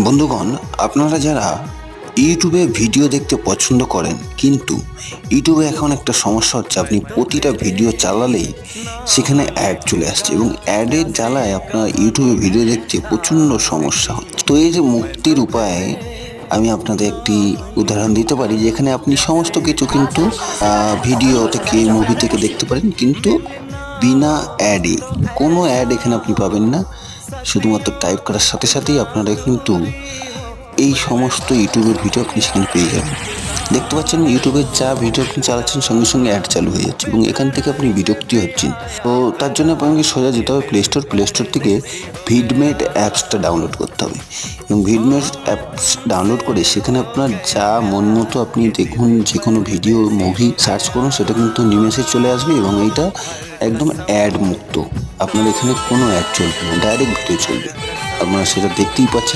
বন্ধুগণ, আপনারা যারা ইউটিউবে ভিডিও দেখতে পছন্দ করেন, কিন্তু ইউটিউবে এখন একটা সমস্যা হচ্ছে, আপনি প্রতিটা ভিডিও চালালেই সেখানে অ্যাড চলে আসছে এবং অ্যাডের জ্বালায় আপনার ইউটিউবে ভিডিও দেখতে প্রচণ্ড সমস্যা হচ্ছে। তো এই যে মুক্তির উপায় আমি আপনাদের একটি উদাহরণ দিতে পারি, যেখানে আপনি সমস্ত কিছু কিন্তু ভিডিও থেকে, মুভি থেকে দেখতে পারেন, কিন্তু বিনা অ্যাডে। কোনো অ্যাড এখানে আপনি পাবেন না। শুধুমাত্র টাইপ করার সাথে সাথেই আপনারা কিন্তু এই সমস্ত ইউটিউবের ভিডিও আপনি সেখানে পেয়ে যাবেন। দেখতে পাচ্ছেন ইউটিউবের যা ভিডিও আপনি চালাচ্ছেন সঙ্গে সঙ্গে অ্যাড চালু হয়ে যাচ্ছে এবং এখান থেকে আপনি বিরক্তি হচ্ছেন। তো তার জন্য আপনাকে সোজা যেতে হবে প্লে স্টোর থেকে ভিডমেট অ্যাপসটা ডাউনলোড করতে হবে এবং ভিডমেট অ্যাপস ডাউনলোড করে সেখানে আপনার যা মন মতো আপনি দেখুন, যে কোনো ভিডিও, মুভি সার্চ করুন, সেটা কিন্তু নিমেষে চলে আসবে এবং এইটা একদম অ্যাড মুক্ত। আপনার এখানে কোনো অ্যাড চলবে না, ডাইরেক্ট ভিডিও চলবে। আপনারা সেটা দেখতেই পাচ্ছেন।